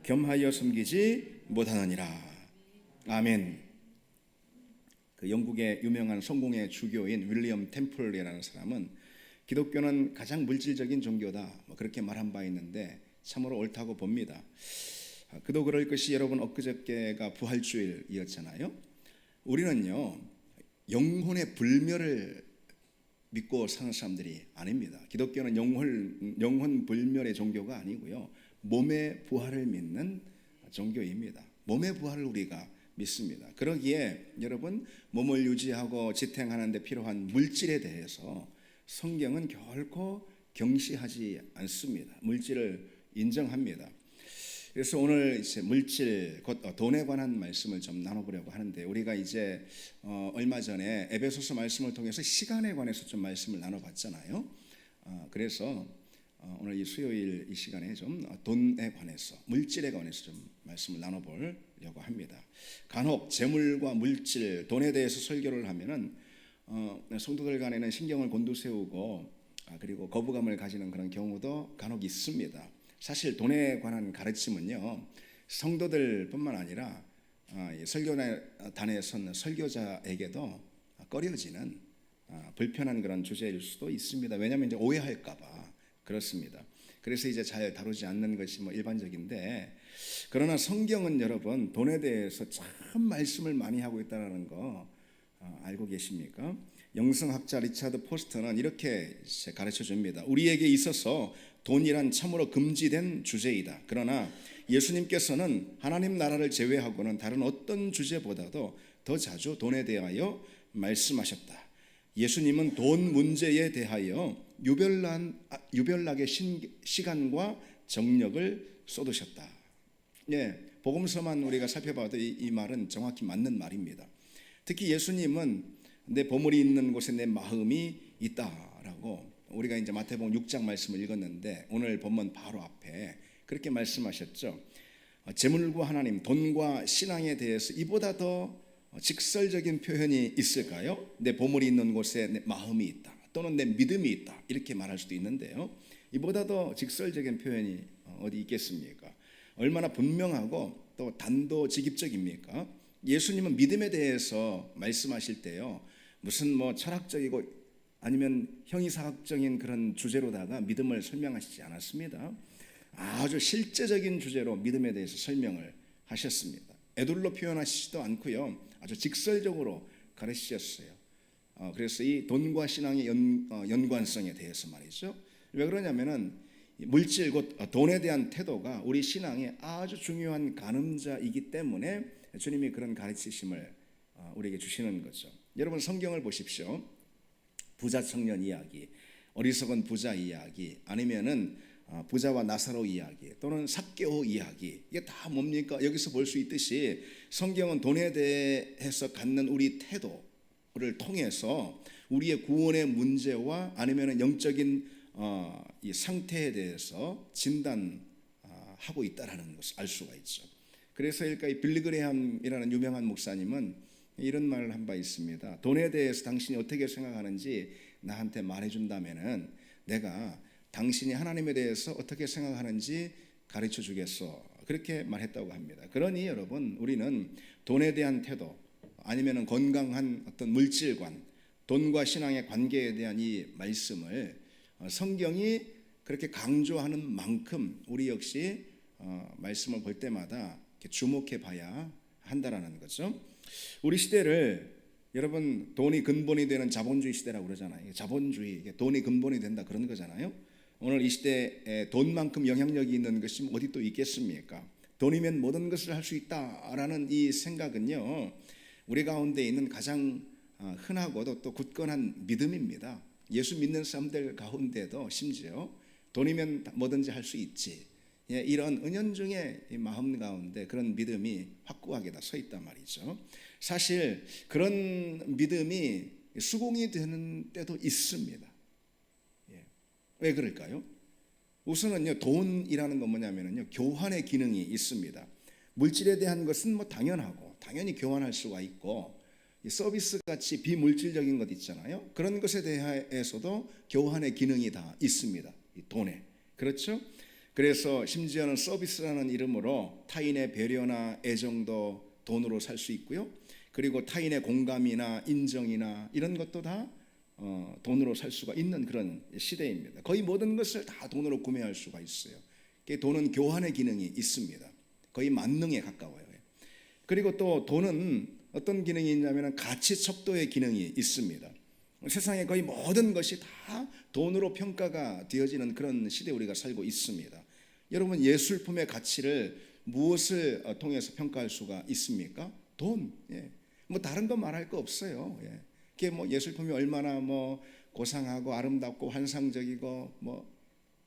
겸하여 섬기지 못하느니라. 아멘. 그 영국의 유명한 성공의 주교인 윌리엄 템플이라는 사람은 기독교는 가장 물질적인 종교다, 그렇게 말한 바 있는데 참으로 옳다고 봅니다. 그도 그럴 것이 여러분, 엊그저께가 부활주일이었잖아요. 우리는요, 영혼의 불멸을 믿고 사는 사람들이 아닙니다. 기독교는 영혼 불멸의 종교가 아니고요, 몸의 부활을 믿는 종교입니다. 몸의 부활을 우리가 믿습니다. 그러기에 여러분, 몸을 유지하고 지탱하는 데 필요한 물질에 대해서 성경은 결코 경시하지 않습니다. 물질을 인정합니다. 그래서 오늘 이제 물질, 곧 돈에 관한 말씀을 좀 나눠보려고 하는데, 우리가 이제 얼마 전에 에베소서 말씀을 통해서 시간에 관해서 좀 말씀을 나눠봤잖아요. 그래서 오늘 이 수요일 이 시간에 좀 돈에 관해서, 물질에 관해서 좀 말씀을 나눠보려고 합니다. 간혹 재물과 물질, 돈에 대해서 설교를 하면은 성도들 간에는 신경을 곤두세우고 그리고 거부감을 가지는 그런 경우도 간혹 있습니다. 사실 돈에 관한 가르침은요, 성도들뿐만 아니라 설교단에 선 설교자에게도 꺼려지는 불편한 그런 주제일 수도 있습니다. 왜냐하면 이제 오해할까봐 그렇습니다. 그래서 이제 잘 다루지 않는 것이 일반적인데, 그러나 성경은 여러분, 돈에 대해서 참 말씀을 많이 하고 있다는 거 알고 계십니까? 영성학자 리차드 포스터는 이렇게 가르쳐 줍니다. 우리에게 있어서 돈이란 참으로 금지된 주제이다. 그러나 예수님께서는 하나님 나라를 제외하고는 다른 어떤 주제보다도 더 자주 돈에 대하여 말씀하셨다. 예수님은 돈 문제에 대하여 유별나게 시간과 정력을 쏟으셨다. 복음서만 우리가 살펴봐도 이 말은 정확히 맞는 말입니다. 특히 예수님은 내 보물이 있는 곳에 내 마음이 있다라고, 우리가 이제 마태복음 6장 말씀을 읽었는데 오늘 본문 바로 앞에 그렇게 말씀하셨죠. 재물과 하나님, 돈과 신앙에 대해서 이보다 더 직설적인 표현이 있을까요? 내 보물이 있는 곳에 내 마음이 있다, 또는 내 믿음이 있다, 이렇게 말할 수도 있는데요, 이보다 더 직설적인 표현이 어디 있겠습니까? 얼마나 분명하고 또 단도직입적입니까? 예수님은 믿음에 대해서 말씀하실 때요, 무슨 철학적이고 아니면 형이사학적인 그런 주제로다가 믿음을 설명하시지 않았습니다. 아주 실제적인 주제로 믿음에 대해서 설명을 하셨습니다. 애둘러 표현하시지도 않고요, 아주 직설적으로 가르치셨어요. 그래서 이 돈과 신앙의 연관성에 대해서 말이죠. 왜 그러냐면은 물질, 곧 돈에 대한 태도가 우리 신앙의 아주 중요한 가늠자이기 때문에 주님이 그런 가르치심을 우리에게 주시는 거죠. 여러분, 성경을 보십시오. 부자 청년 이야기, 어리석은 부자 이야기, 아니면은 부자와 나사로 이야기, 또는 삭개오 이야기, 이게 다 뭡니까? 여기서 볼 수 있듯이 성경은 돈에 대해서 갖는 우리 태도를 통해서 우리의 구원의 문제와 아니면은 영적인 이 상태에 대해서 진단하고 있다라는 것을 알 수가 있죠. 그래서 이 빌리 그레함이라는 유명한 목사님은 이런 말을 한 바 있습니다. 돈에 대해서 당신이 어떻게 생각하는지 나한테 말해준다면은 내가 당신이 하나님에 대해서 어떻게 생각하는지 가르쳐 주겠어, 그렇게 말했다고 합니다. 그러니 여러분, 우리는 돈에 대한 태도, 아니면은 건강한 어떤 물질관, 돈과 신앙의 관계에 대한 이 말씀을 성경이 그렇게 강조하는 만큼 우리 역시 말씀을 볼 때마다 주목해 봐야 한다라는 거죠. 우리 시대를 여러분, 돈이 근본이 되는 자본주의 시대라고 그러잖아요. 자본주의, 돈이 근본이 된다 그런 거잖아요. 오늘 이 시대에 돈만큼 영향력이 있는 것이 어디 또 있겠습니까? 돈이면 모든 것을 할 수 있다라는 이 생각은요, 우리 가운데 있는 가장 흔하고도 또 굳건한 믿음입니다. 예수 믿는 사람들 가운데도 심지어 돈이면 뭐든지 할 수 있지, 이런 은연중에 마음 가운데 그런 믿음이 확고하게 다 서 있단 말이죠. 사실 그런 믿음이 수긍이 되는 때도 있습니다. 왜 그럴까요? 우선은요, 돈이라는 건 뭐냐면요, 교환의 기능이 있습니다. 물질에 대한 것은 당연하고 당연히 교환할 수가 있고, 서비스 같이 비물질적인 것 있잖아요. 그런 것에 대해서도 교환의 기능이 다 있습니다. 이 돈에. 그렇죠? 그래서 심지어는 서비스라는 이름으로 타인의 배려나 애정도 돈으로 살 수 있고요. 그리고 타인의 공감이나 인정이나 이런 것도 다 돈으로 살 수가 있는 그런 시대입니다. 거의 모든 것을 다 돈으로 구매할 수가 있어요. 돈은 교환의 기능이 있습니다. 거의 만능에 가까워요. 그리고 또 돈은 어떤 기능이 있냐면 가치 척도의 기능이 있습니다. 세상의 거의 모든 것이 다 돈으로 평가가 되어지는 그런 시대에 우리가 살고 있습니다. 여러분, 예술품의 가치를 무엇을 통해서 평가할 수가 있습니까? 돈. 뭐 다른 거 말할 거 없어요. 그게 뭐 예술품이 얼마나 뭐 고상하고 아름답고 환상적이고 뭐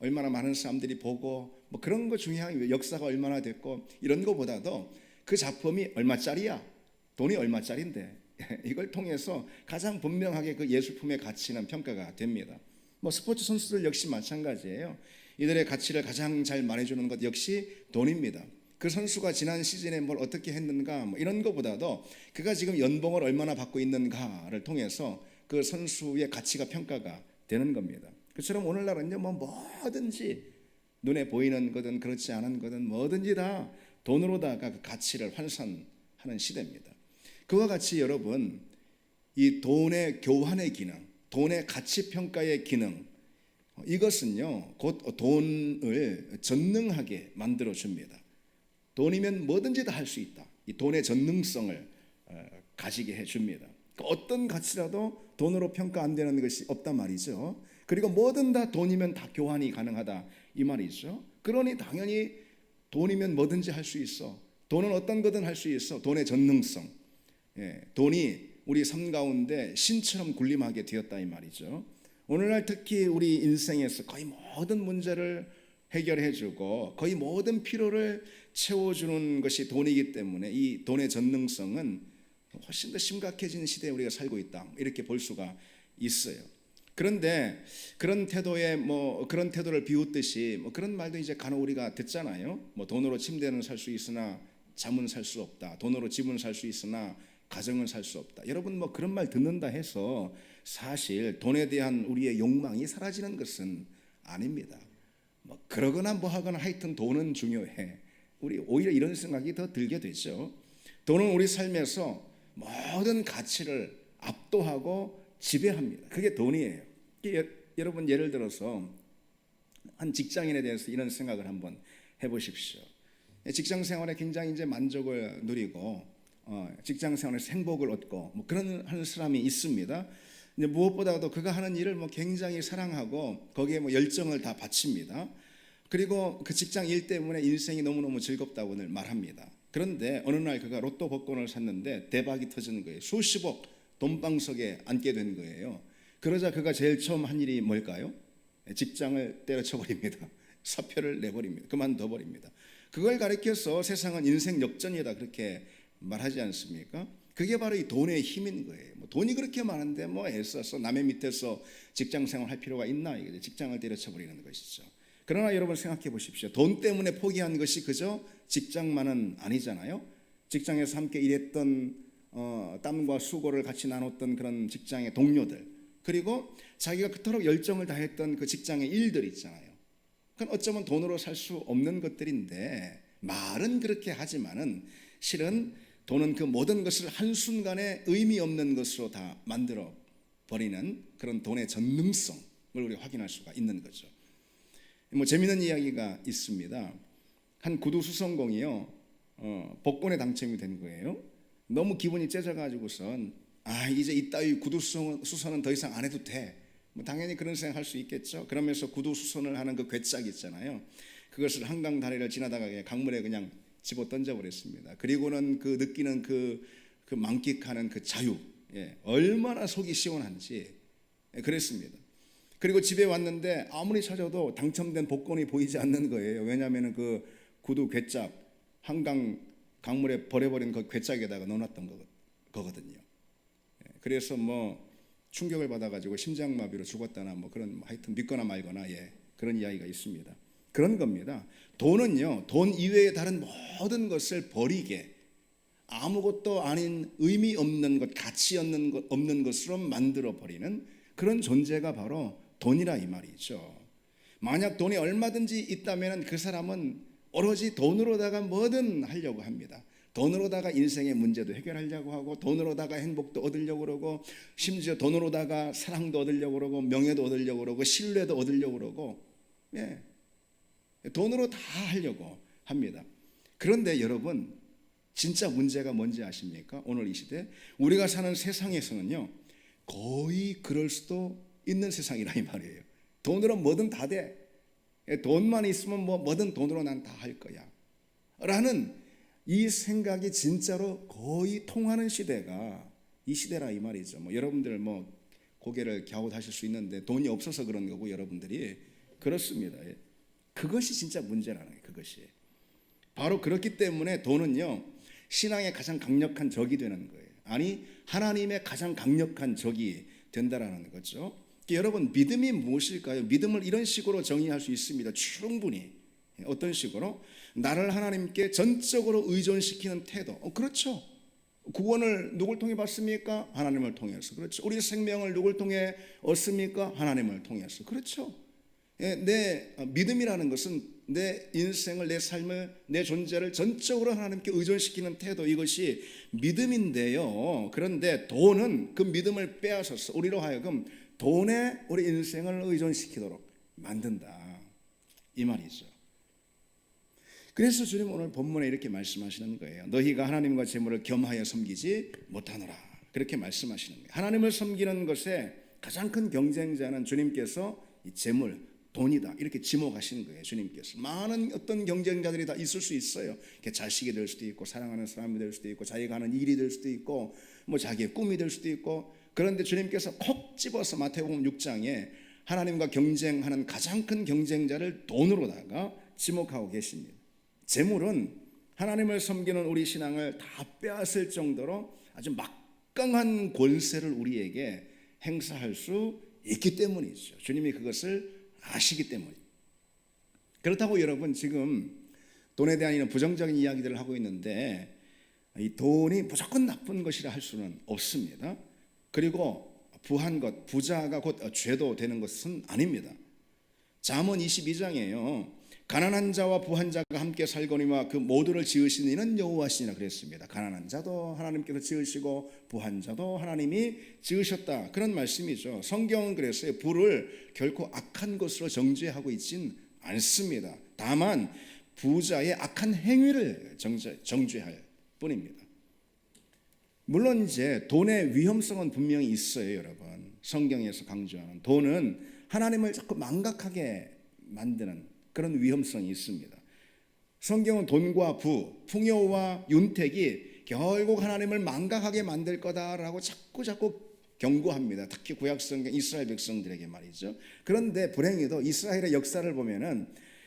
얼마나 많은 사람들이 보고 뭐 그런 거 중요한, 역사가 얼마나 됐고 이런 거보다도 그 작품이 얼마짜리야, 돈이 얼마짜리인데 이걸 통해서 가장 분명하게 그 예술품의 가치는 평가가 됩니다. 뭐 스포츠 선수들 역시 마찬가지예요. 이들의 가치를 가장 잘 말해주는 것 역시 돈입니다. 그 선수가 지난 시즌에 뭘 어떻게 했는가 뭐 이런 것보다도 그가 지금 연봉을 얼마나 받고 있는가를 통해서 그 선수의 가치가 평가가 되는 겁니다. 그처럼 오늘날은요, 뭐 뭐든지 눈에 보이는 거든 그렇지 않은 거든 뭐든지 다 돈으로다가 그 가치를 환산하는 시대입니다. 그와 같이 여러분, 이 돈의 교환의 기능, 돈의 가치 평가의 기능, 이것은요 곧 돈을 전능하게 만들어 줍니다. 돈이면 뭐든지 다 할 수 있다. 이 돈의 전능성을 가지게 해줍니다. 어떤 가치라도 돈으로 평가 안 되는 것이 없단 말이죠. 그리고 뭐든 다 돈이면 다 교환이 가능하다 이 말이죠. 그러니 당연히 돈이면 뭐든지 할 수 있어. 돈은 어떤 거든 할 수 있어. 돈의 전능성. 돈이 우리 삶 가운데 신처럼 군림하게 되었다 이 말이죠. 오늘날 특히 우리 인생에서 거의 모든 문제를 해결해주고 거의 모든 필요를 채워주는 것이 돈이기 때문에 이 돈의 전능성은 훨씬 더 심각해진 시대에 우리가 살고 있다 이렇게 볼 수가 있어요. 그런데 그런 태도에 그런 태도를 비웃듯이 그런 말도 이제 간혹 우리가 듣잖아요. 돈으로 침대는 살 수 있으나 잠은 살 수 없다. 돈으로 집은 살 수 있으나 가정은 살 수 없다. 여러분 그런 말 듣는다 해서 사실 돈에 대한 우리의 욕망이 사라지는 것은 아닙니다. 그러거나 하거나 하여튼 돈은 중요해. 우리 오히려 이런 생각이 더 들게 되죠. 돈은 우리 삶에서 모든 가치를 압도하고 지배합니다. 그게 돈이에요. 여러분 예를 들어서 한 직장인에 대해서 이런 생각을 한번 해보십시오. 직장 생활에 굉장히 이제 만족을 누리고 직장 생활에서 행복을 얻고 그런 하는 사람이 있습니다. 이제 무엇보다도 그가 하는 일을 굉장히 사랑하고 거기에 열정을 다 바칩니다. 그리고 그 직장 일 때문에 인생이 너무너무 즐겁다고 늘 말합니다. 그런데 어느 날 그가 로또 복권을 샀는데 대박이 터지는 거예요. 수십억 돈방석에 앉게 된 거예요. 그러자 그가 제일 처음 한 일이 뭘까요? 직장을 때려쳐버립니다. 사표를 내버립니다. 그만둬버립니다. 그걸 가리켜서 세상은 인생 역전이다 그렇게 말하지 않습니까? 그게 바로 이 돈의 힘인 거예요. 돈이 그렇게 많은데 애써서 남의 밑에서 직장 생활할 필요가 있나? 직장을 때려쳐버리는 것이죠. 그러나 여러분 생각해 보십시오. 돈 때문에 포기한 것이 그저 직장만은 아니잖아요. 직장에서 함께 일했던 땀과 수고를 같이 나눴던 그런 직장의 동료들, 그리고 자기가 그토록 열정을 다했던 그 직장의 일들 있잖아요. 그건 어쩌면 돈으로 살 수 없는 것들인데 말은 그렇게 하지만은 실은 돈은 그 모든 것을 한순간에 의미 없는 것으로 다 만들어 버리는 그런 돈의 전능성을 우리 확인할 수가 있는 거죠. 재미있는 이야기가 있습니다. 한 구두 수선공이요 복권에 당첨이 된 거예요. 너무 기분이 째져가지고선 이제 이따위 구두 수선은 더 이상 안 해도 돼. 당연히 그런 생각할 수 있겠죠. 그러면서 구두 수선을 하는 그 괴짝 있잖아요. 그것을 한강 다리를 지나다가 강물에 그냥 집어 던져버렸습니다. 그리고는 그 느끼는 그 만끽하는 그 자유, 얼마나 속이 시원한지 그랬습니다. 그리고 집에 왔는데 아무리 찾아도 당첨된 복권이 보이지 않는 거예요. 왜냐하면 그 구두 괴짝 한강 강물에 버려버린 그 괴짝에다가 넣어놨던 거거든요. 그래서 충격을 받아가지고 심장마비로 죽었다나 그런 하여튼 믿거나 말거나 그런 이야기가 있습니다. 그런 겁니다. 돈은요, 돈 이외의 다른 모든 것을 버리게 아무것도 아닌 의미 없는 것, 가치 없는 것으로 만들어 버리는 그런 존재가 바로 돈이라 이 말이죠. 만약 돈이 얼마든지 있다면 그 사람은 오로지 돈으로다가 뭐든 하려고 합니다. 돈으로다가 인생의 문제도 해결하려고 하고, 돈으로다가 행복도 얻으려고 그러고, 심지어 돈으로다가 사랑도 얻으려고 그러고, 명예도 얻으려고 그러고, 신뢰도 얻으려고 그러고, 돈으로 다 하려고 합니다. 그런데 여러분, 진짜 문제가 뭔지 아십니까? 오늘 이 시대 우리가 사는 세상에서는요, 거의 그럴 수도 있는 세상이라 이 말이에요. 돈으로 뭐든 다 돼. 돈만 있으면 뭐든 돈으로 난 다 할 거야 라는 이 생각이 진짜로 거의 통하는 시대가 이 시대라 이 말이죠. 여러분들 고개를 갸웃하실 수 있는데 돈이 없어서 그런 거고, 여러분들이 그렇습니다. 그것이 진짜 문제라는 거예요. 그것이 바로 그렇기 때문에 돈은요, 신앙의 가장 강력한 적이 되는 거예요. 아니, 하나님의 가장 강력한 적이 된다라는 거죠. 여러분, 믿음이 무엇일까요? 믿음을 이런 식으로 정의할 수 있습니다. 충분히. 어떤 식으로? 나를 하나님께 전적으로 의존시키는 태도. 그렇죠. 구원을 누굴 통해 받습니까? 하나님을 통해서. 그렇죠. 우리 생명을 누굴 통해 얻습니까? 하나님을 통해서. 그렇죠. 내 믿음이라는 것은 내 인생을, 내 삶을, 내 존재를 전적으로 하나님께 의존시키는 태도, 이것이 믿음인데요. 그런데 돈은 그 믿음을 빼앗아서 우리로 하여금 돈에 우리 인생을 의존시키도록 만든다, 이 말이죠. 그래서 주님 오늘 본문에 이렇게 말씀하시는 거예요. 너희가 하나님과 재물을 겸하여 섬기지 못하노라, 그렇게 말씀하시는 거예요. 하나님을 섬기는 것에 가장 큰 경쟁자는 주님께서 이 재물, 돈이다, 이렇게 지목하시는 거예요. 주님께서 많은 어떤 경쟁자들이 다 있을 수 있어요. 자식이 될 수도 있고, 사랑하는 사람이 될 수도 있고, 자기가 하는 일이 될 수도 있고, 자기의 꿈이 될 수도 있고. 그런데 주님께서 콕 집어서 마태복음 6장에 하나님과 경쟁하는 가장 큰 경쟁자를 돈으로다가 지목하고 계십니다. 재물은 하나님을 섬기는 우리 신앙을 다 빼앗을 정도로 아주 막강한 권세를 우리에게 행사할 수 있기 때문이죠. 주님이 그것을 아시기 때문이에요. 그렇다고 여러분, 지금 돈에 대한 이런 부정적인 이야기들을 하고 있는데, 이 돈이 무조건 나쁜 것이라 할 수는 없습니다. 그리고 부한 것, 부자가 곧 죄도 되는 것은 아닙니다. 잠언 22장에요 가난한 자와 부한 자가 함께 살거니와 그 모두를 지으신 이는 여호와시니라 그랬습니다. 가난한 자도 하나님께서 지으시고 부한 자도 하나님이 지으셨다, 그런 말씀이죠. 성경은 그랬어요. 부를 결코 악한 것으로 정죄하고 있진 않습니다. 다만 부자의 악한 행위를 정죄할 뿐입니다. 물론 이제 돈의 위험성은 분명히 있어요. 여러분, 성경에서 강조하는 돈은 하나님을 자꾸 망각하게 만드는 그런 위험성이 있습니다. 성경은 돈과 부, 풍요와 윤택이 결국 하나님을 망각하게 만들 거다라고 자꾸 경고합니다. 특히 구약성경 이스라엘 백성들에게 말이죠. 그런데 불행히도 이스라엘의 역사를 보면은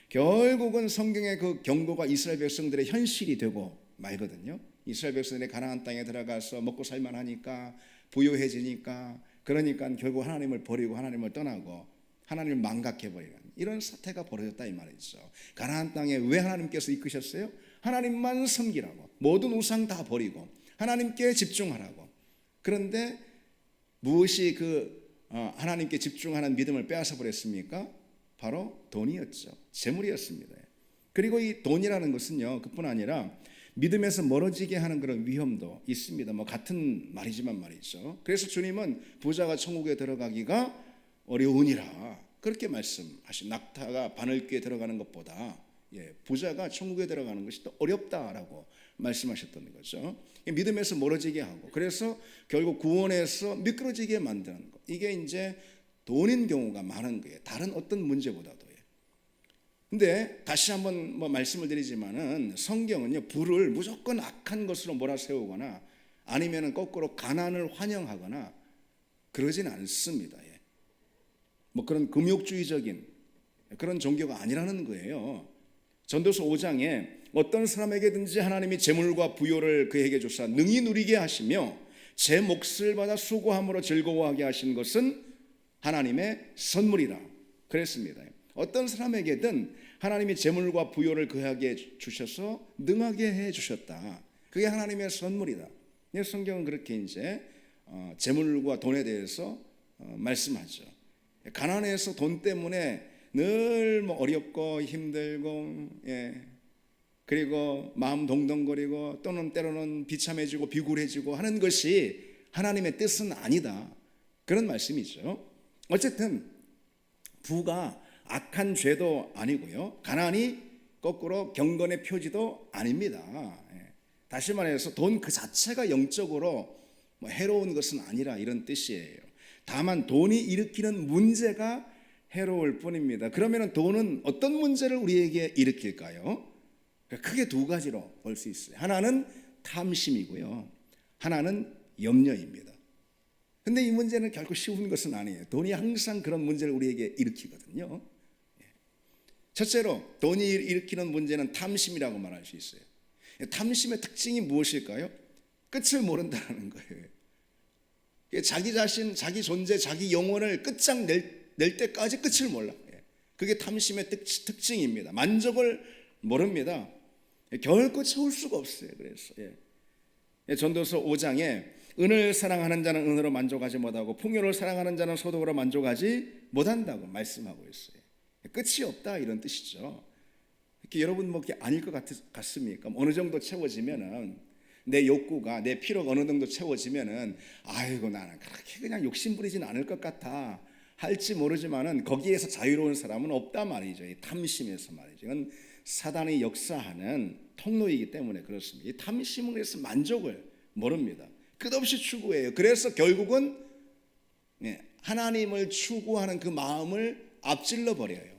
결국은 성경의 그 경고가 이스라엘 백성들의 현실이 되고 말거든요. 이스라엘 백성들이 가나안 땅에 들어가서 먹고 살만하니까, 부유해지니까, 그러니까 결국 하나님을 버리고 하나님을 떠나고 하나님을 망각해버리는 이런 사태가 벌어졌다 이 말이죠. 가나안 땅에 왜 하나님께서 이끄셨어요? 하나님만 섬기라고, 모든 우상 다 버리고 하나님께 집중하라고. 그런데 무엇이 하나님께 집중하는 믿음을 빼앗아 버렸습니까? 바로 돈이었죠. 재물이었습니다. 그리고 이 돈이라는 것은요, 그뿐 아니라 믿음에서 멀어지게 하는 그런 위험도 있습니다. 같은 말이지만 말이죠. 그래서 주님은 부자가 천국에 들어가기가 어려우니라, 그렇게 말씀하신, 낙타가 바늘귀에 들어가는 것보다 부자가 천국에 들어가는 것이 더 어렵다라고 말씀하셨던 거죠. 믿음에서 멀어지게 하고, 그래서 결국 구원에서 미끄러지게 만드는 것, 이게 이제 돈인 경우가 많은 거예요. 다른 어떤 문제보다도요. 근데 다시 한번 말씀을 드리지만은, 성경은요, 부를 무조건 악한 것으로 몰아세우거나 아니면은 거꾸로 가난을 환영하거나 그러진 않습니다. 그런 금욕주의적인 그런 종교가 아니라는 거예요. 전도서 5장에 어떤 사람에게든지 하나님이 재물과 부요를 그에게 주사 능히 누리게 하시며 제 몫을 받아 수고함으로 즐거워하게 하신 것은 하나님의 선물이라 그랬습니다. 어떤 사람에게든 하나님이 재물과 부요를 그에게 주셔서 능하게 해 주셨다, 그게 하나님의 선물이다. 성경은 그렇게 이제 재물과 돈에 대해서 말씀하죠. 가난해서 돈 때문에 늘 뭐 어렵고 힘들고, 그리고 마음 동동거리고 또는 때로는 비참해지고 비굴해지고 하는 것이 하나님의 뜻은 아니다, 그런 말씀이죠. 어쨌든 부가 악한 죄도 아니고요, 가난이 거꾸로 경건의 표지도 아닙니다. 다시 말해서 돈 그 자체가 영적으로 뭐 해로운 것은 아니라 이런 뜻이에요. 다만 돈이 일으키는 문제가 해로울 뿐입니다. 그러면 돈은 어떤 문제를 우리에게 일으킬까요? 크게 두 가지로 볼 수 있어요. 하나는 탐심이고요, 하나는 염려입니다. 근데 이 문제는 결코 쉬운 것은 아니에요. 돈이 항상 그런 문제를 우리에게 일으키거든요. 첫째로 돈이 일으키는 문제는 탐심이라고 말할 수 있어요. 탐심의 특징이 무엇일까요? 끝을 모른다는 거예요. 자기 자신, 자기 존재, 자기 영혼을 끝장낼 때까지 끝을 몰라. 그게 탐심의 특징입니다. 만족을 모릅니다. 결코 채울 수가 없어요. 그래서 전도서 5장에 은을 사랑하는 자는 은으로 만족하지 못하고 풍요를 사랑하는 자는 소득으로 만족하지 못한다고 말씀하고 있어요. 끝이 없다, 이런 뜻이죠. 이렇게 여러분 뭐 아닐 것 같습니까? 어느 정도 채워지면은, 내 욕구가, 내 필요가 어느 정도 채워지면은, 아이고 나는 그렇게 그냥 욕심 부리진 않을 것 같아 할지 모르지만은 거기에서 자유로운 사람은 없단 말이죠. 이 탐심에서 말이죠. 이건 사단이 역사하는 통로이기 때문에 그렇습니다. 이 탐심은 그래서 만족을 모릅니다. 끝없이 추구해요. 그래서 결국은 하나님을 추구하는 그 마음을 앞질러 버려요.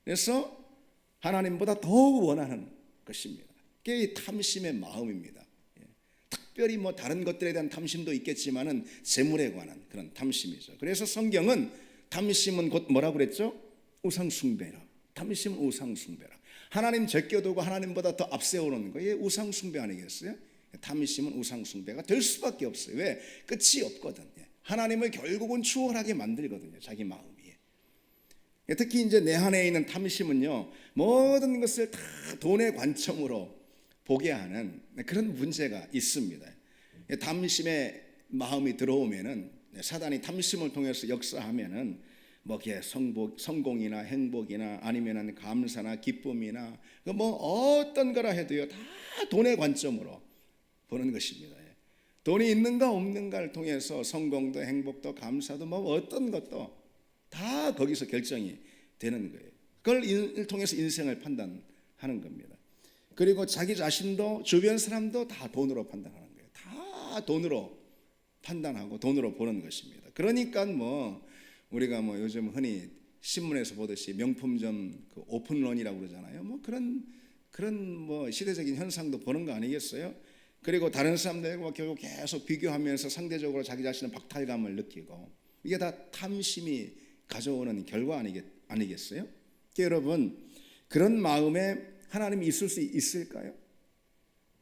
그래서 하나님보다 더욱 원하는 것입니다. 그게 이 탐심의 마음입니다. 특별히 뭐 다른 것들에 대한 탐심도 있겠지만은 재물에 관한 그런 탐심이죠. 그래서 성경은 탐심은 곧 뭐라고 그랬죠? 우상숭배라. 탐심은 우상숭배라. 하나님 제껴두고 하나님보다 더 앞세우는 거예요. 우상숭배 아니겠어요? 탐심은 우상숭배가 될 수밖에 없어요. 왜? 끝이 없거든. 하나님을 결국은 추월하게 만들거든요, 자기 마음이. 특히 이제 내 안에 있는 탐심은요, 모든 것을 다 돈의 관점으로 보게 하는 그런 문제가 있습니다. 탐심의 마음이 들어오면은, 사단이 탐심을 통해서 역사하면은 뭐 성공이나 행복이나 아니면은 감사나 기쁨이나 뭐 어떤 거라 해도요, 다 돈의 관점으로 보는 것입니다. 돈이 있는가 없는가를 통해서 성공도 행복도 감사도 뭐 어떤 것도 다 거기서 결정이 되는 거예요. 그걸 통해서 인생을 판단하는 겁니다. 그리고 자기 자신도 주변 사람도 다 돈으로 판단하는 거예요. 다 돈으로 판단하고 돈으로 보는 것입니다. 그러니까 뭐 우리가 뭐 요즘 흔히 신문에서 보듯이 명품점 그 오픈런이라고 그러잖아요. 뭐 그런 뭐 시대적인 현상도 보는 거 아니겠어요? 그리고 다른 사람들과 결국 계속 비교하면서 상대적으로 자기 자신의 박탈감을 느끼고, 이게 다 탐심이 가져오는 결과 아니겠어요? 여러분, 그런 마음에 하나님이 있을 수 있을까요?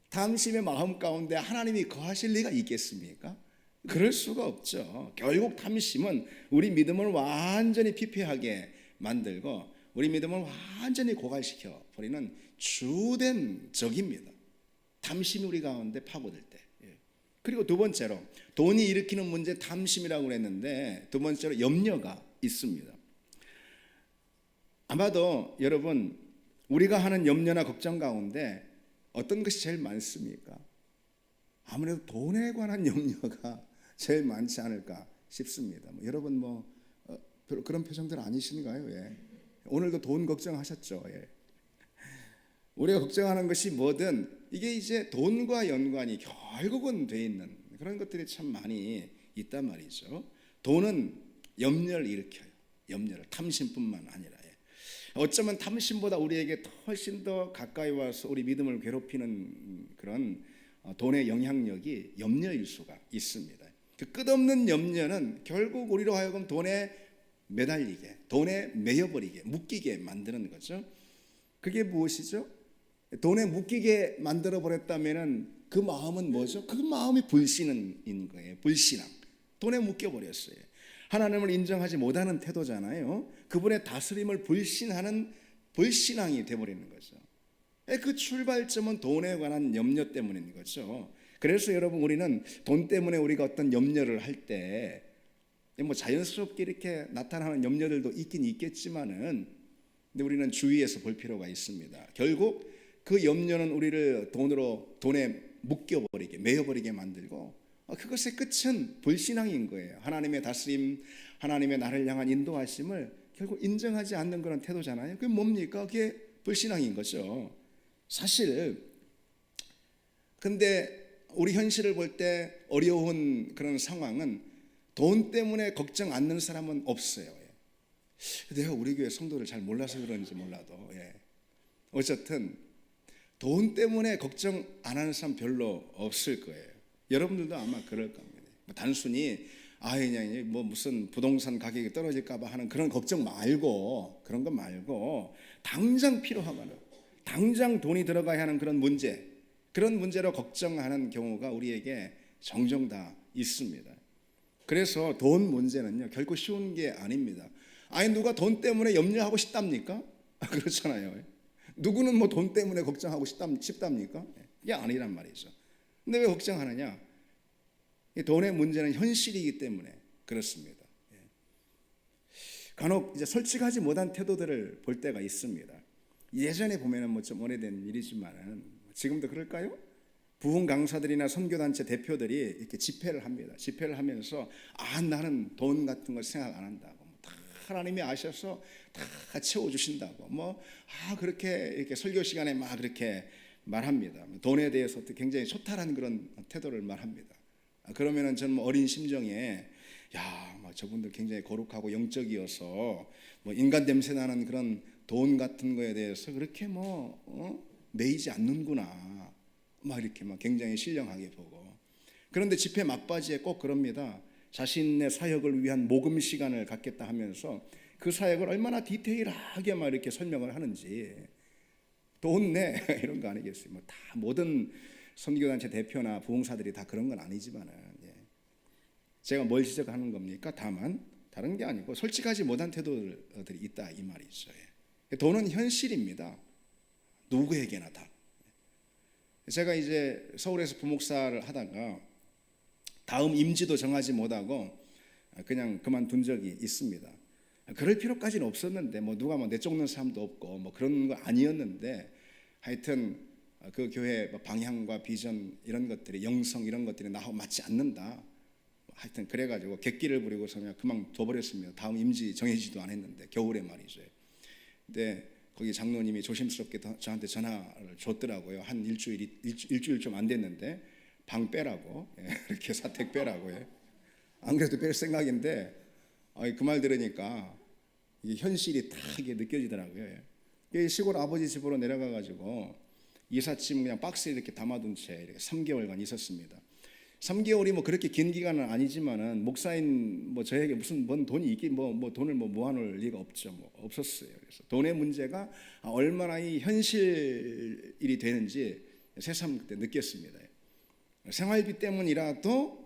탐심의 마음 가운데 하나님이 거하실 리가 있겠습니까? 그럴 수가 없죠. 결국 탐심은 우리 믿음을 완전히 피폐하게 만들고 우리 믿음을 완전히 고갈시켜 버리는 주된 적입니다. 탐심이 우리 가운데 파고들 때. 그리고 두 번째로, 돈이 일으키는 문제 탐심이라고 그랬는데, 두 번째로 염려가 있습니다. 아마도 여러분, 우리가 하는 염려나 걱정 가운데 어떤 것이 제일 많습니까? 아무래도 돈에 관한 염려가 제일 많지 않을까 싶습니다. 여러분 뭐 별로 그런 표정들 아니신가요? 오늘도 돈 걱정하셨죠? 우리가 걱정하는 것이 뭐든 이게 이제 돈과 연관이 결국은 돼 있는 그런 것들이 참 많이 있단 말이죠. 돈은 염려를 일으켜요. 염려를, 탐심뿐만 아니라. 어쩌면 탐심보다 우리에게 훨씬 더 가까이 와서 우리 믿음을 괴롭히는 그런 돈의 영향력이 염려일 수가 있습니다. 그 끝없는 염려는 결국 우리로 하여금 돈에 매달리게, 돈에 매여버리게, 묶이게 만드는 거죠. 그게 무엇이죠? 돈에 묶이게 만들어 버렸다면은 그 마음은 뭐죠? 그 마음이 불신인 거예요. 불신앙. 돈에 묶여 버렸어요. 하나님을 인정하지 못하는 태도잖아요. 그분의 다스림을 불신하는 불신앙이 되어버리는 거죠. 그 출발점은 돈에 관한 염려 때문인 거죠. 그래서 여러분, 우리는 돈 때문에 우리가 어떤 염려를 할 때 뭐 자연스럽게 이렇게 나타나는 염려들도 있긴 있겠지만은 근데 우리는 주의해서 볼 필요가 있습니다. 결국 그 염려는 우리를 돈에 묶여버리게, 매여버리게 만들고 그것의 끝은 불신앙인 거예요. 하나님의 다스림, 하나님의 나를 향한 인도하심을 결국 인정하지 않는 그런 태도잖아요. 그게 뭡니까? 그게 불신앙인 거죠. 사실 근데 우리 현실을 볼 때 어려운 그런 상황은 돈 때문에 걱정 않는 사람은 없어요. 내가 우리 교회 성도를 잘 몰라서 그런지 몰라도 어쨌든 돈 때문에 걱정 안 하는 사람 별로 없을 거예요. 여러분들도 아마 그럴 겁니다. 단순히 그냥 뭐 무슨 부동산 가격이 떨어질까봐 하는 그런 걱정 말고, 그런 거 말고 당장 필요하거나 당장 돈이 들어가야 하는 그런 문제로 걱정하는 경우가 우리에게 종종 다 있습니다. 그래서 돈 문제는요 결코 쉬운 게 아닙니다. 누가 돈 때문에 염려하고 싶답니까? 그렇잖아요. 누구는 뭐 돈 때문에 걱정하고 싶답니까? 이게 아니란 말이죠. 근데 왜 걱정하느냐? 이 돈의 문제는 현실이기 때문에 그렇습니다. 간혹 이제 솔직하지 못한 태도들을 볼 때가 있습니다. 예전에 보면은 뭐 좀 오래된 일이지만은 지금도 그럴까요? 부흥 강사들이나 선교단체 대표들이 이렇게 집회를 합니다. 집회를 하면서 나는 돈 같은 걸 생각 안 한다고, 다 하나님이 아셔서 다 채워주신다고, 그렇게 이렇게 설교 시간에 막 그렇게 말합니다. 돈에 대해서 굉장히 초탈한 그런 태도를 말합니다. 그러면은 저는 어린 심정에 저분들 굉장히 거룩하고 영적이어서 인간 냄새 나는 그런 돈 같은 거에 대해서 그렇게 매이지 않는구나, 이렇게 굉장히 신령하게 보고. 그런데 집회 막바지에 꼭 그럽니다. 자신의 사역을 위한 모금 시간을 갖겠다 하면서 그 사역을 얼마나 디테일하게 이렇게 설명을 하는지. 돈 내 이런 거 아니겠어요? 다 모든 선교단체 대표나 부흥사들이 다 그런 건 아니지만은, 제가 뭘 지적하는 겁니까? 다만 다른 게 아니고 솔직하지 못한 태도들이 있다 이 말이죠. 돈은 현실입니다. 누구에게나 다. 제가 이제 서울에서 부목사를 하다가 다음 임지도 정하지 못하고 그냥 그만둔 적이 있습니다. 그럴 필요까지는 없었는데 누가 내쫓는 사람도 없고 그런 거 아니었는데, 하여튼 그 교회 방향과 비전 이런 것들이, 영성 이런 것들이 나하고 맞지 않는다. 하여튼 그래가지고 객기를 부리고서 그냥 그만둬버렸습니다. 다음 임지 정해지도 않았는데, 겨울에 말이죠. 근데 거기 장로님이 조심스럽게 저한테 전화를 줬더라고요. 한 일주일 좀 안 됐는데 방 빼라고, 이렇게 사택 빼라고. 안 그래도 뺄 생각인데 그 말 들으니까 이게 현실이 다 이게 느껴지더라고요. 시골 아버지 집으로 내려가가지고 이삿짐 그냥 박스에 이렇게 담아둔 채 이렇게 3개월간 있었습니다. 3개월이 그렇게 긴 기간은 아니지만은 목사인 저에게 무슨 돈이 있기 돈을 모아놓을 리가 없죠. 없었어요. 그래서 돈의 문제가 얼마나 이 현실 일이 되는지 새삼 그때 느꼈습니다. 생활비 때문이라도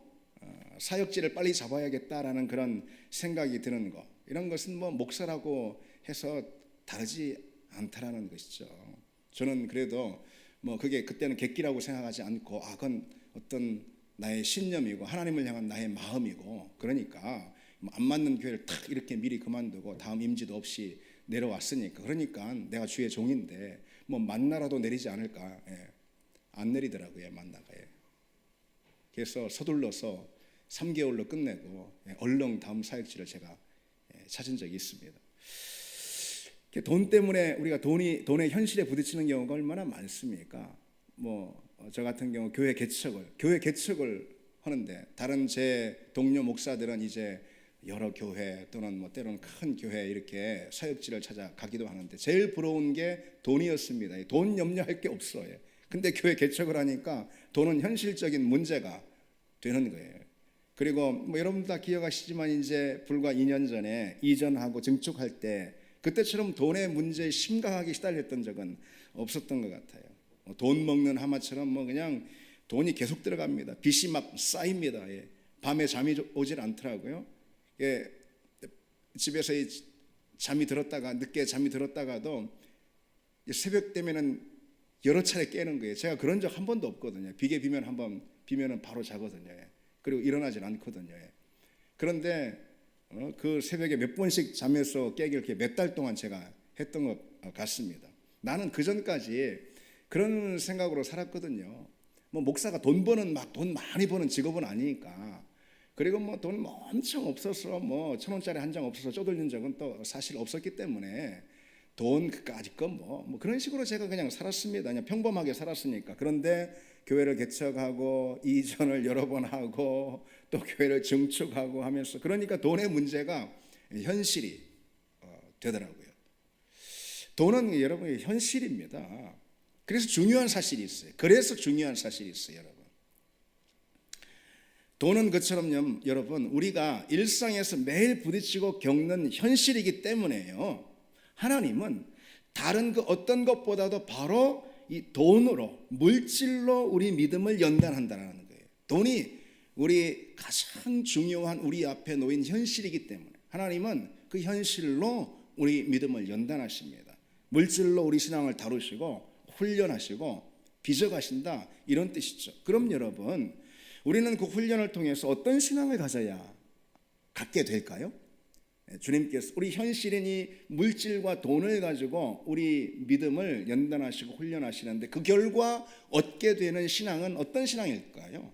사역지를 빨리 잡아야겠다라는 그런 생각이 드는 거, 이런 것은 목사라고 해서 다르지 않다라는 것이죠. 저는 그래도 그게 그때는 객기라고 생각하지 않고 그건 어떤 나의 신념이고 하나님을 향한 나의 마음이고, 그러니까 안 맞는 교회를 탁 이렇게 미리 그만두고 다음 임지도 없이 내려왔으니까, 그러니까 내가 주의 종인데 만나라도 내리지 않을까. 안 내리더라고요, 만나가. 그래서 서둘러서 3개월로 끝내고 얼른 다음 사역지를 제가 찾은 적이 있습니다. 돈 때문에 우리가 돈의 현실에 부딪히는 경우가 얼마나 많습니까? 저 같은 경우 교회 개척을 하는데, 다른 제 동료 목사들은 이제 여러 교회 또는 때로는 큰 교회 이렇게 사역지를 찾아가기도 하는데, 제일 부러운 게 돈이었습니다. 돈 염려할 게 없어요. 근데 교회 개척을 하니까 돈은 현실적인 문제가 되는 거예요. 그리고 여러분 다 기억하시지만 이제 불과 2년 전에 이전하고 증축할 때 그때처럼 돈의 문제에 심각하게 시달렸던 적은 없었던 것 같아요. 돈 먹는 하마처럼 그냥 돈이 계속 들어갑니다. 빚이 막 쌓입니다. 밤에 잠이 오질 않더라고요. 집에서 늦게 잠이 들었다가도 새벽 되면은 여러 차례 깨는 거예요. 제가 그런 적 한 번도 없거든요. 비계 비면은 바로 자거든요. 그리고 일어나질 않거든요. 그런데 그 새벽에 몇 번씩 잠에서 깨기 이렇게 몇 달 동안 제가 했던 것 같습니다. 나는 그 전까지 그런 생각으로 살았거든요. 뭐 목사가 돈 많이 버는 직업은 아니니까. 그리고 뭐 돈 엄청 없어서 뭐 1,000원짜리 한 장 없어서 쪼들린 적은 또 사실 없었기 때문에 돈 그까짓 뭐 그런 식으로 제가 그냥 살았습니다. 그냥 평범하게 살았으니까. 그런데 교회를 개척하고 이전을 여러 번 하고 또 교회를 증축하고 하면서 그러니까 돈의 문제가 현실이 되더라고요. 돈은 여러분의 현실입니다. 그래서 중요한 사실이 있어요. 여러분. 돈은 그처럼요, 여러분, 우리가 일상에서 매일 부딪히고 겪는 현실이기 때문에요. 하나님은 다른 그 어떤 것보다도 바로 이 돈으로, 물질로 우리 믿음을 연단한다는 거예요. 돈이 우리 가장 중요한 우리 앞에 놓인 현실이기 때문에 하나님은 그 현실로 우리 믿음을 연단하십니다. 물질로 우리 신앙을 다루시고 훈련하시고 빚어가신다, 이런 뜻이죠. 그럼 여러분, 우리는 그 훈련을 통해서 어떤 신앙을 갖게 될까요? 주님께서 우리 현실인 이 물질과 돈을 가지고 우리 믿음을 연단하시고 훈련하시는데 그 결과 얻게 되는 신앙은 어떤 신앙일까요?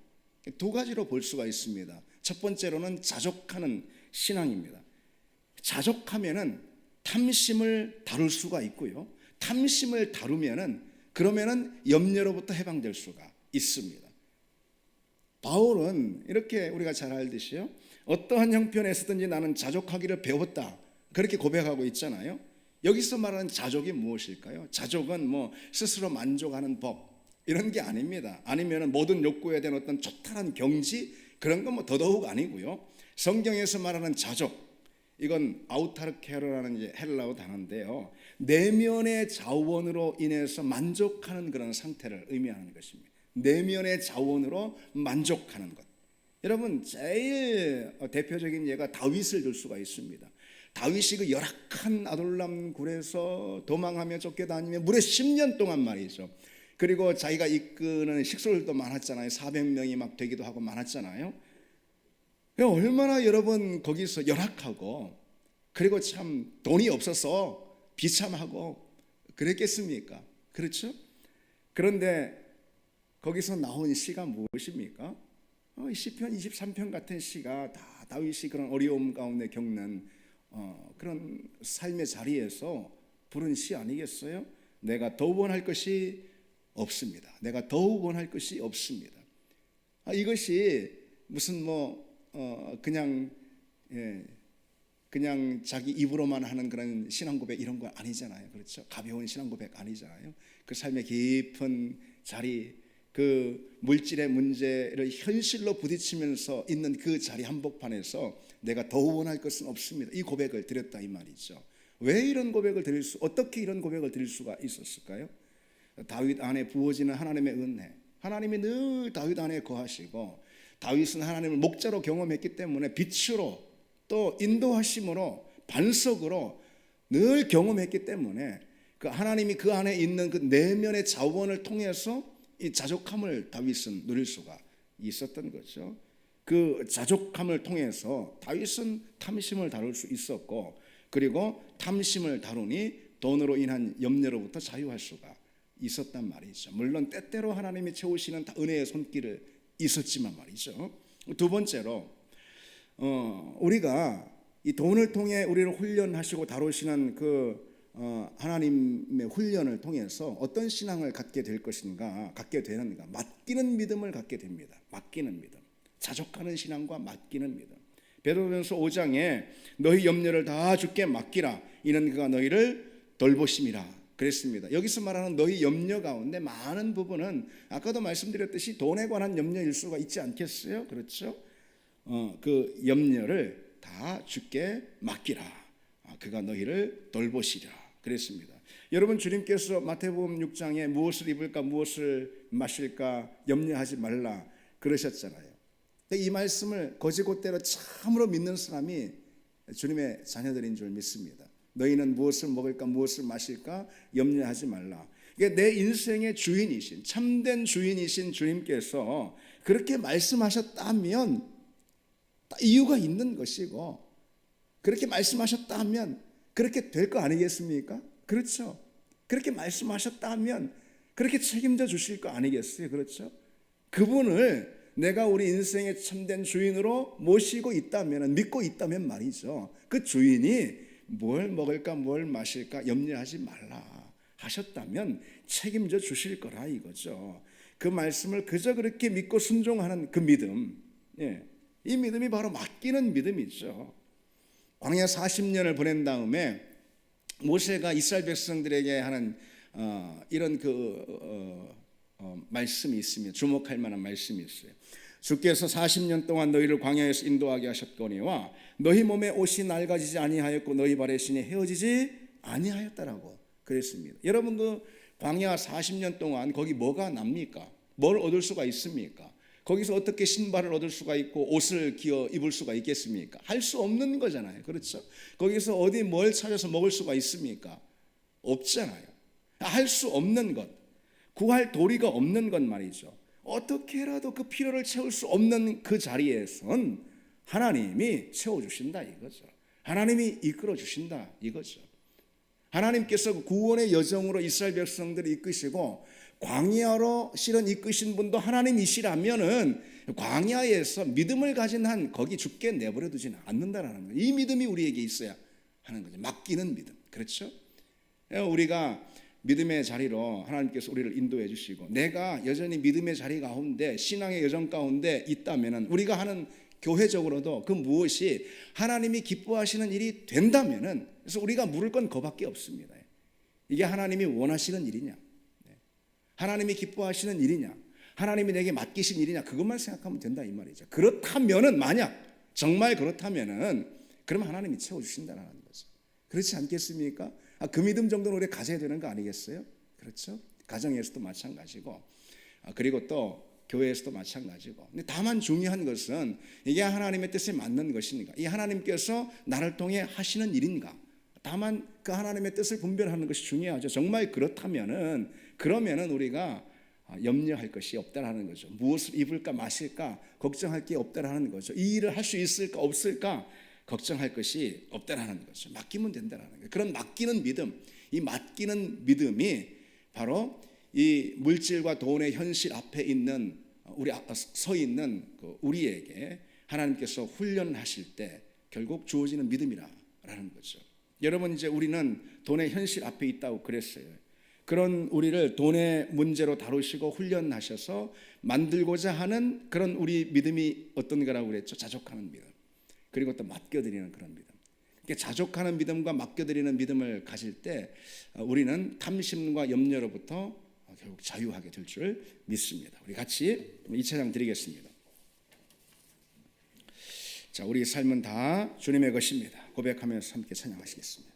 두 가지로 볼 수가 있습니다. 첫 번째로는 자족하는 신앙입니다. 자족하면은 탐심을 다룰 수가 있고요. 탐심을 다루면은 그러면은 염려로부터 해방될 수가 있습니다. 바울은 이렇게 우리가 잘 알듯이요, 어떠한 형편에서든지 나는 자족하기를 배웠다, 그렇게 고백하고 있잖아요. 여기서 말하는 자족이 무엇일까요? 자족은 뭐 스스로 만족하는 법 이런 게 아닙니다. 아니면 모든 욕구에 대한 어떤 초탈한 경지, 그런 건 뭐 더더욱 아니고요. 성경에서 말하는 자족, 이건 아우타르케르라는 이제 헬라어 단어인데요, 내면의 자원으로 인해서 만족하는 그런 상태를 의미하는 것입니다. 내면의 자원으로 만족하는 것. 여러분, 제일 대표적인 예가 다윗을 들 수가 있습니다. 다윗이 그 열악한 아둘람 굴에서 도망하며 쫓겨다니며 무려 10년 동안 말이죠. 그리고 자기가 이끄는 식솔들도 많았잖아요. 400명이 막 되기도 하고 많았잖아요. 얼마나 여러분 거기서 열악하고 그리고 참 돈이 없어서 비참하고 그랬겠습니까? 그렇죠? 그런데 거기서 나온 시가 무엇입니까? 시편 23편 같은 시가 다 다윗이 그런 어려움 가운데 겪는 그런 삶의 자리에서 부른 시 아니겠어요? 내가 더욱 원할 것이 없습니다. 내가 더욱 원할 것이 없습니다. 이것이 무슨 그냥 자기 입으로만 하는 그런 신앙 고백 이런 거 아니잖아요. 그렇죠? 가벼운 신앙 고백 아니잖아요. 그 삶의 깊은 자리, 그 물질의 문제를 현실로 부딪히면서 있는 그 자리 한복판에서 내가 더욱 원할 것은 없습니다, 이 고백을 드렸다 이 말이죠. 왜 이런 고백을 어떻게 이런 고백을 드릴 수가 있었을까요? 다윗 안에 부어지는 하나님의 은혜, 하나님이 늘 다윗 안에 거하시고 다윗은 하나님을 목자로 경험했기 때문에 빛으로 또 인도하심으로 반석으로 늘 경험했기 때문에 그 하나님이 그 안에 있는 그 내면의 자원을 통해서 이 자족함을 다윗은 누릴 수가 있었던 거죠. 그 자족함을 통해서 다윗은 탐심을 다룰 수 있었고, 그리고 탐심을 다루니 돈으로 인한 염려로부터 자유할 수가 있었단 말이죠. 물론 때때로 하나님이 채우시는 은혜의 손길을 있었지만 말이죠. 두 번째로 우리가 이 돈을 통해 우리를 훈련하시고 다루시는 그 하나님의 훈련을 통해서 어떤 신앙을 갖게 되는가? 맡기는 믿음을 갖게 됩니다. 맡기는 믿음, 자족하는 신앙과 맡기는 믿음. 베드로전서 5장에 너희 염려를 다 주께 맡기라, 이는 그가 너희를 돌보심이라 그랬습니다. 여기서 말하는 너희 염려 가운데 많은 부분은 아까도 말씀드렸듯이 돈에 관한 염려일 수가 있지 않겠어요? 그렇죠? 그 염려를 다 주께 맡기라, 그가 너희를 돌보시리라 그랬습니다. 여러분, 주님께서 마태복음 6장에 무엇을 입을까 무엇을 마실까 염려하지 말라 그러셨잖아요. 이 말씀을 거지곳대로 참으로 믿는 사람이 주님의 자녀들인 줄 믿습니다. 너희는 무엇을 먹을까 무엇을 마실까 염려하지 말라. 그러니까 내 인생의 주인이신, 참된 주인이신 주님께서 그렇게 말씀하셨다면 이유가 있는 것이고, 그렇게 말씀하셨다면 그렇게 될 거 아니겠습니까? 그렇죠? 그렇게 말씀하셨다면 그렇게 책임져 주실 거 아니겠어요? 그렇죠? 그분을 내가 우리 인생의 참된 주인으로 모시고 있다면, 믿고 있다면 말이죠. 그 주인이 뭘 먹을까 뭘 마실까 염려하지 말라 하셨다면 책임져 주실 거라 이거죠. 그 말씀을 그저 그렇게 믿고 순종하는 그 믿음, 이 믿음이 바로 맡기는 믿음이죠. 광야 40년을 보낸 다음에 모세가 이스라엘 백성들에게 하는 이런 말씀이 있으며 주목할 만한 말씀이 있어요. 주께서 40년 동안 너희를 광야에서 인도하게 하셨거니와 너희 몸에 옷이 낡아지지 아니하였고 너희 발의 신이 헤어지지 아니하였다라고 그랬습니다. 여러분 그 광야 40년 동안 거기 뭐가 납니까? 뭘 얻을 수가 있습니까? 거기서 어떻게 신발을 얻을 수가 있고 옷을 기어 입을 수가 있겠습니까? 할 수 없는 거잖아요. 그렇죠? 거기서 어디 뭘 찾아서 먹을 수가 있습니까? 없잖아요. 할 수 없는 것, 구할 도리가 없는 것 말이죠. 어떻게 해라도 그 필요를 채울 수 없는 그 자리에선 하나님이 채워주신다 이거죠. 하나님이 이끌어 주신다 이거죠. 하나님께서 구원의 여정으로 이스라엘 백성들을 이끄시고 광야로 실은 이끄신 분도 하나님이시라면은 광야에서 믿음을 가진 한 거기 죽게 내버려 두지는 않는다라는 거예요. 이 믿음이 우리에게 있어야 하는 거죠. 맡기는 믿음. 그렇죠? 우리가 믿음의 자리로 하나님께서 우리를 인도해 주시고 내가 여전히 믿음의 자리 가운데 신앙의 여정 가운데 있다면은 우리가 하는 교회적으로도 그 무엇이 하나님이 기뻐하시는 일이 된다면은 그래서 우리가 물을 건 그밖에 없습니다. 이게 하나님이 원하시는 일이냐, 하나님이 기뻐하시는 일이냐, 하나님이 내게 맡기신 일이냐 그것만 생각하면 된다 이 말이죠. 그렇다면은 만약 정말 그렇다면은 그러면 하나님이 채워주신다는 거죠. 그렇지 않겠습니까? 그 믿음 정도는 우리가 가져야 되는 거 아니겠어요? 그렇죠? 가정에서도 마찬가지고 그리고 또 교회에서도 마찬가지고. 근데 다만 중요한 것은 이게 하나님의 뜻에 맞는 것인가, 이 하나님께서 나를 통해 하시는 일인가. 다만 그 하나님의 뜻을 분별하는 것이 중요하죠. 정말 그렇다면은 그러면은 우리가 염려할 것이 없다라는 거죠. 무엇을 입을까 마실까 걱정할 게 없다라는 거죠. 이 일을 할 수 있을까 없을까 걱정할 것이 없다라는 거죠. 맡기면 된다라는 거예요. 그런 맡기는 믿음, 이 맡기는 믿음이 바로 이 물질과 돈의 현실 앞에 있는 우리 서 있는 우리에게 하나님께서 훈련하실 때 결국 주어지는 믿음이라는 거죠. 여러분 이제 우리는 돈의 현실 앞에 있다고 그랬어요. 그런 우리를 돈의 문제로 다루시고 훈련하셔서 만들고자 하는 그런 우리 믿음이 어떤 거라고 그랬죠? 자족하는 믿음. 그리고 또 맡겨드리는 그런 믿음. 자족하는 믿음과 맡겨드리는 믿음을 가질 때 우리는 탐심과 염려로부터 결국 자유하게 될 줄 믿습니다. 우리 같이 2차장 드리겠습니다. 자, 우리 삶은 다 주님의 것입니다. 고백하면서 함께 찬양하시겠습니다.